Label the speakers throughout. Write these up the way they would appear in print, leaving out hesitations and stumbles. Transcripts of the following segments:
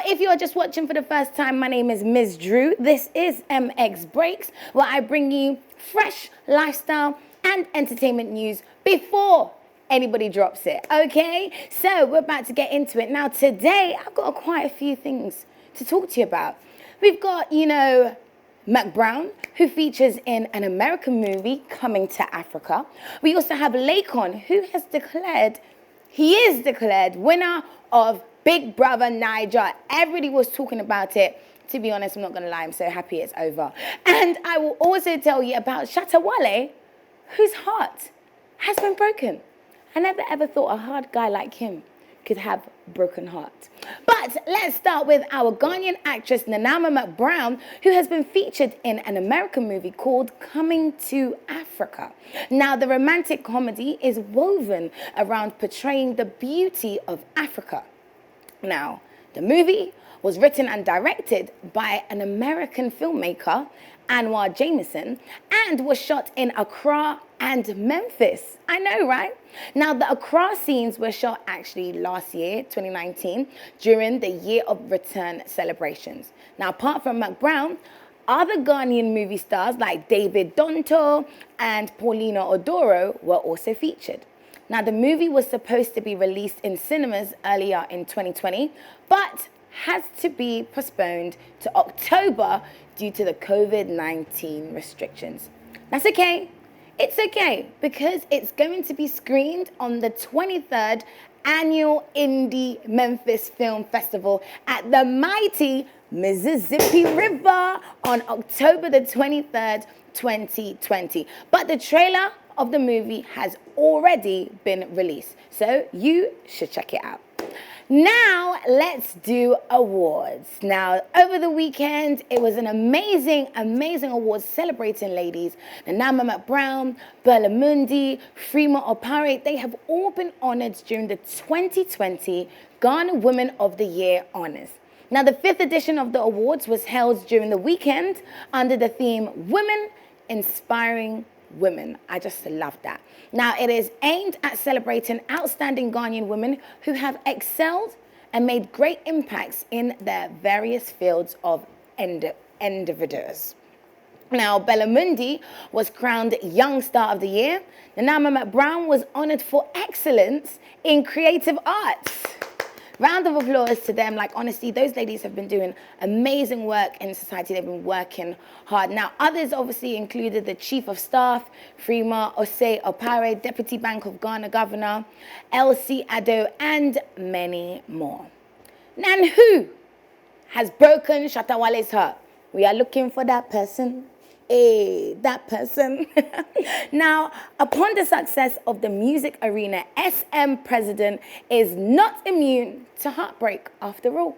Speaker 1: if you're just watching for the first time, my name is Ms. Drew. This is MX Breaks, where I bring you fresh lifestyle and entertainment news before anybody drops it, okay? So we're about to get into it. Now today, I've got quite a few things to talk to you about. We've got, McBrown, who features in an American movie coming to Africa. We also have Lakon, who has declared, he is declared winner of Big Brother Niger. Everybody was talking about it. To be honest, I'm not going to lie, I'm so happy it's over. And I will also tell you about Shatta Wale, whose heart has been broken. I never ever thought a hard guy like him could have a broken heart. But let's start with our Ghanaian actress Ama McBrown, who has been featured in an American movie called Coming to Africa. Now, the romantic comedy is woven around portraying the beauty of Africa. Now, the movie was written and directed by an American filmmaker, Anwar Jameson, and was shot in Accra and Memphis. I know, right? Now, the Accra scenes were shot actually last year, 2019, during the Year of Return celebrations. Now, apart from McBrown, other Ghanaian movie stars like David Donto and Paulina Odoro were also featured. Now, the movie was supposed to be released in cinemas earlier in 2020, but has to be postponed to October due to the COVID-19 restrictions. That's okay. It's okay, because it's going to be screened on the 23rd Annual Indie Memphis Film Festival at the mighty Mississippi River on October the 23rd, 2020. But the trailer of the movie has already been released, so you should check it out. Now, let's do awards. Now, over the weekend, it was an amazing awards celebrating ladies. Ama McBrown, Bella Mundi, Freema Opare, they have all been honored during the 2020 Ghana Women of the Year honors. Now, the 5th edition of the awards was held during the weekend under the theme Women Inspiring Women. I just love that. Now, it is aimed at celebrating outstanding Ghanaian women who have excelled and made great impacts in their various fields of endeavors. Now, Bella Mundi was crowned Young Star of the Year. Ama McBrown was honored for excellence in creative arts. Round of applause to them. Like, honestly, those ladies have been doing amazing work in society. They've been working hard. Now, others obviously included the Chief of Staff, Freema Opare, Deputy Bank of Ghana Governor, Elsie Addo, and many more. And who has broken Shatta Wale's heart? We are looking for that person. That person. Now, upon the success of the music arena, SM President is not immune to heartbreak after all.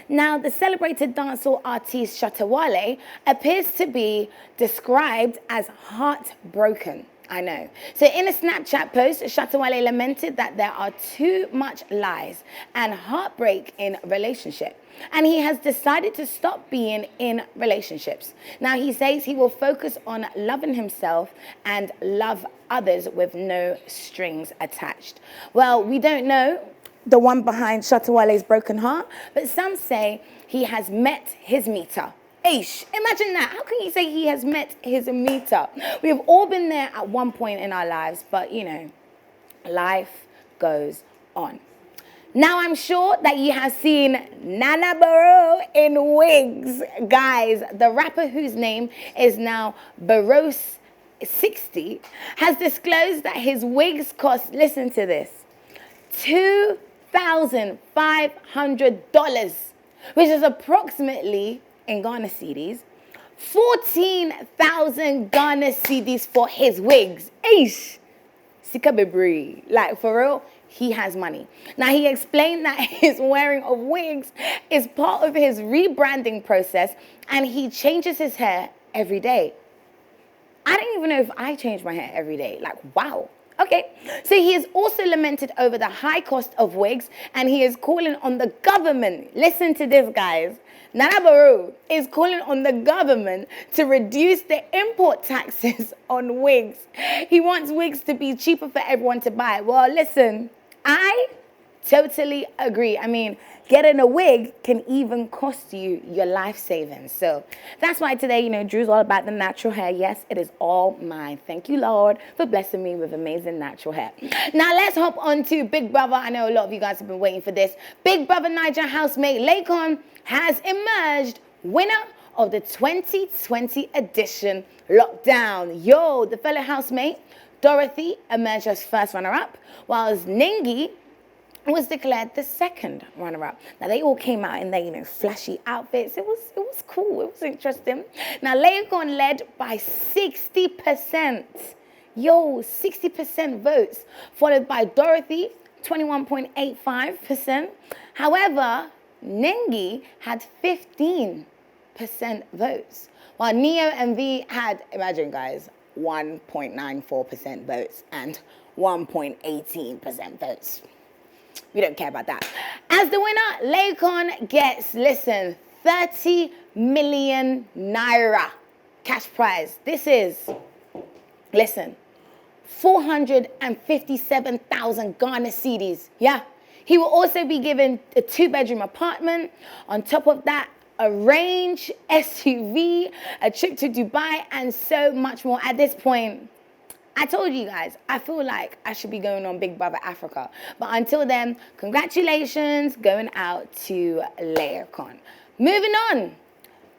Speaker 1: Now, the celebrated dancehall artist Shatta Wale appears to be described as heartbroken. I know. So in a Snapchat post, Shatta Wale lamented that there are too much lies and heartbreak in relationship. And he has decided to stop being in relationships. Now, he says he will focus on loving himself and love others with no strings attached. Well, we don't know the one behind Shatta Wale's broken heart, but some say he has met his meter. Imagine that. How can you say he has met his meter? We have all been there at one point in our lives, but life goes on. Now, I'm sure that you have seen Nana Barrow in wigs. Guys, the rapper whose name is now Barros 60 has disclosed that his wigs cost, listen to this, $2,500, which is approximately, in Ghana cedis, 14,000 Ghana cedis for his wigs. Sika Bebre. Like, for real, he has money. Now, he explained that his wearing of wigs is part of his rebranding process, and he changes his hair every day. I don't even know if I change my hair every day. Like, wow. Okay, so he has also lamented over the high cost of wigs, and he is calling on the government. Listen to this, guys. Nana Barrow is calling on the government to reduce the import taxes on wigs. He wants wigs to be cheaper for everyone to buy. Well, listen, I Totally agree. I mean, getting a wig can even cost you your life savings. So that's why today, Drew's all about the natural hair. Yes, it is all mine. Thank you, Lord, for blessing me with amazing natural hair. Now let's hop on to Big Brother. I know a lot of you guys have been waiting for this. Big Brother Niger housemate Laycon has emerged winner of the 2020 edition lockdown. Yo, the fellow housemate Dorothy emerged as first runner-up, whilst Ningi was declared the second runner-up. Now they all came out in their, flashy outfits. It was cool. It was interesting. Now Laycon led by 60%. Yo, 60% votes, followed by Dorothy, 21.85%. However, Ningi had 15% votes, while Neo and V had, imagine guys, 1.94% votes and 1.18% votes. We don't care about that. As the winner, Laycon gets, listen, 30 million naira cash prize. This is, listen, 457,000 Ghana cedis. Yeah. He will also be given a 2-bedroom apartment. On top of that, a range SUV, a trip to Dubai, and so much more. At this point, I told you guys, I feel like I should be going on Big Brother Africa. But until then, congratulations going out to Laycon. Moving on.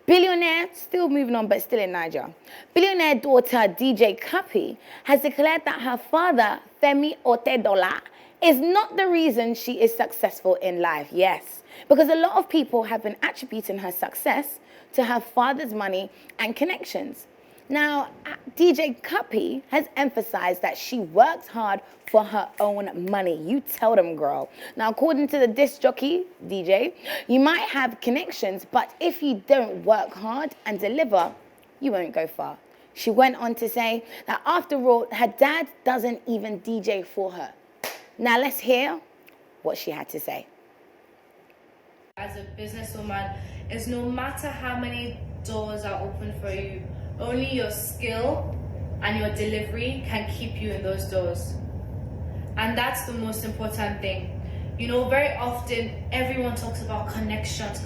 Speaker 1: Billionaire, still moving on, but still in Niger. Billionaire daughter DJ Cuppy has declared that her father, Femi Otedola, is not the reason she is successful in life. Yes, because a lot of people have been attributing her success to her father's money and connections. Now, DJ Cuppy has emphasized that she works hard for her own money. You tell them, girl. Now, according to the disc jockey, DJ, you might have connections, but if you don't work hard and deliver, you won't go far. She went on to say that after all, her dad doesn't even DJ for her. Now, let's hear what she had to say.
Speaker 2: As a businesswoman, is no matter how many doors are open for you, only your skill and your delivery can keep you in those doors. And that's the most important thing. Very often everyone talks about connections.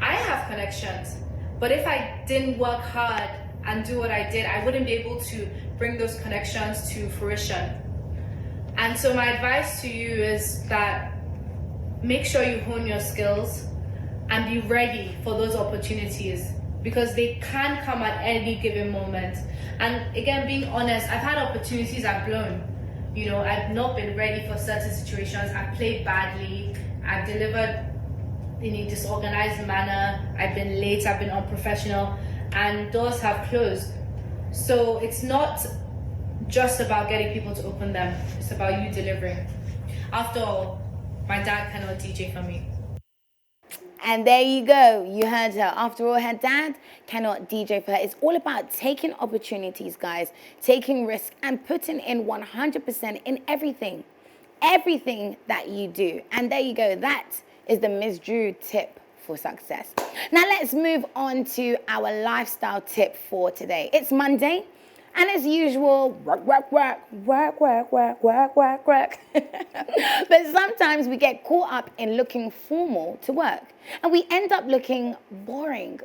Speaker 2: I have connections, but if I didn't work hard and do what I did, I wouldn't be able to bring those connections to fruition. And so my advice to you is that make sure you hone your skills and be ready for those opportunities, because they can come at any given moment. And again, being honest, I've had opportunities I've blown. I've not been ready for certain situations. I've played badly. I've delivered in a disorganized manner. I've been late. I've been unprofessional, and doors have closed. So it's not just about getting people to open them. It's about you delivering. After all, my dad cannot DJ for me.
Speaker 1: And there you go. You heard her. After all, her dad cannot DJ for her. It's all about taking opportunities, guys, taking risks, and putting in 100% in everything that you do. And there you go. That is the Ms. Drew tip for success. Now let's move on to our lifestyle tip for today. It's Monday. And as usual, work. But sometimes we get caught up in looking formal to work, and we end up looking boring.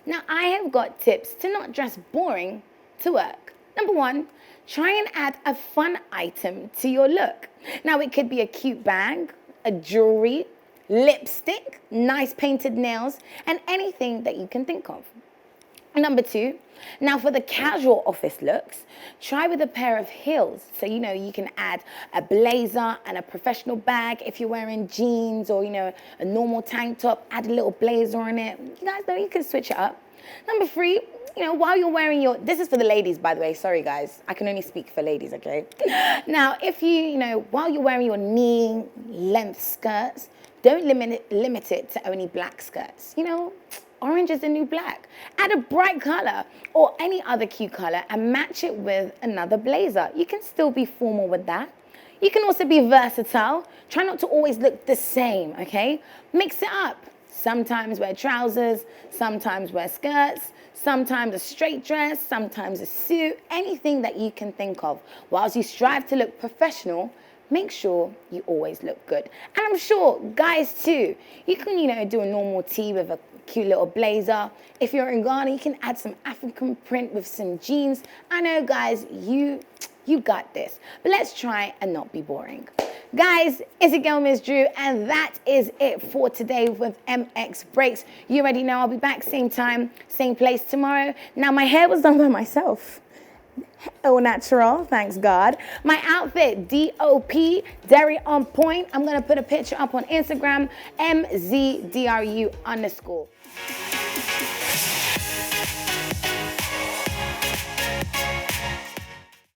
Speaker 1: Now, I have got tips to not dress boring to work. Number one, try and add a fun item to your look. Now, it could be a cute bag, a jewelry, lipstick, nice painted nails, and anything that you can think of. Number two, now for the casual office looks, try with a pair of heels. So, you can add a blazer and a professional bag. If you're wearing jeans or, a normal tank top, add a little blazer on it. You guys know you can switch it up. Number three, while you're wearing this is for the ladies, by the way. Sorry, guys. I can only speak for ladies, okay? Now, if while you're wearing your knee length skirts, don't limit it to only black skirts. Orange is the new black. Add a bright color or any other cute color and match it with another blazer. You can still be formal with that. You can also be versatile. Try not to always look the same, okay? Mix it up. Sometimes wear trousers, sometimes wear skirts, sometimes a straight dress, sometimes a suit, anything that you can think of. Whilst you strive to look professional, make sure you always look good. And I'm sure guys too, you can, do a normal tee with a cute little blazer. If you're in Ghana, you can add some African print with some jeans. I know guys, you got this. But let's try and not be boring. Guys, it's your girl, Miss Drew, and that is it for today with MX Breaks. You already know I'll be back same time, same place tomorrow. Now, my hair was done by myself. Au natural, thanks God. My outfit, DOP, Derry on point. I'm going to put a picture up on Instagram, MZDRU_.